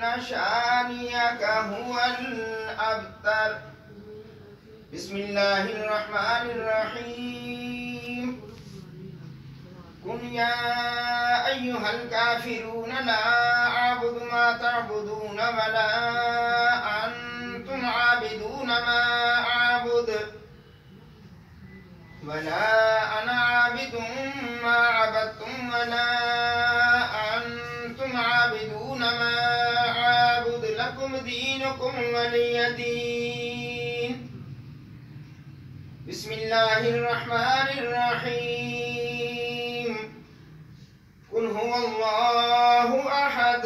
إن شانئك هو الأبتر. بسم الله الرحمن الرحيم. قل يا أيها الكافرون لا أعبد ما تعبدون ولا أنتم عابدون ما أعبد ولا أنا عابد ما عبدتم ولا أنتم عابدون ما أعبد لكم دينكم ولي دين. بسم الله الرحمن الرحيم. قل هو الله أحد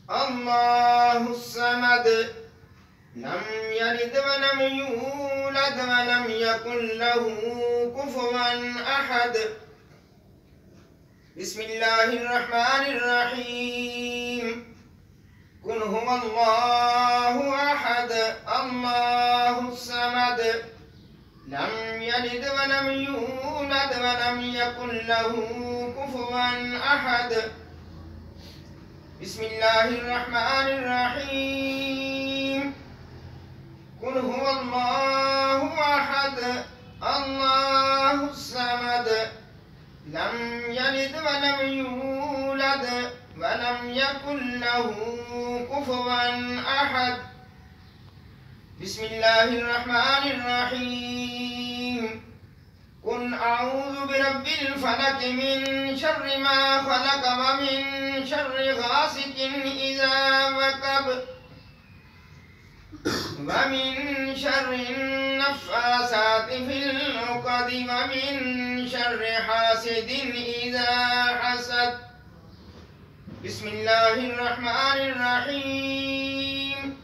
الله الصمد لم يلد ولم يولد ولم يكن له كفوا أحد. بسم الله الرحمن الرحيم. قل هو الله أحد الله الصمد لم يلد ولم يولد ولم يكن له كفوا أحد. بسم الله الرحمن الرحيم. قل هو الله أحد الله الصمد لم يلد ولم يولد ولم يكن له كفوا أحد. بسم الله الرحمن الرحيم. قل أعوذ برب الفلق من شر ما خلق ومن شر غاسق إذا وقب ومن شر النفاثات في العقد ومن شر حاسد إذا حسد. بسم الله الرحمن الرحيم.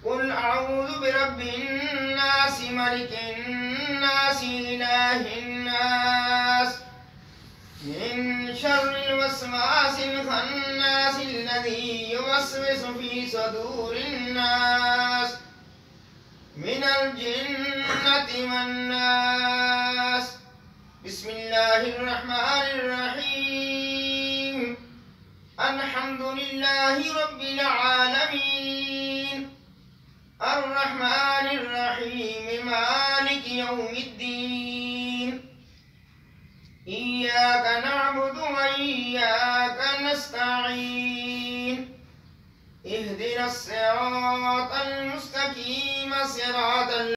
قل أعوذ برب الناس ملك الناس إله الناس من شر الوسواس الخناس الذي يوسوس في صدور الناس من الجنة والناس. بسم الله الرحمن الرحيم. الحمد لله رب العالمين الرحمن الرحيم مالك يوم الدين. إياك نعبد وإياك نستعين. اهدنا الصراط المستقيم صراط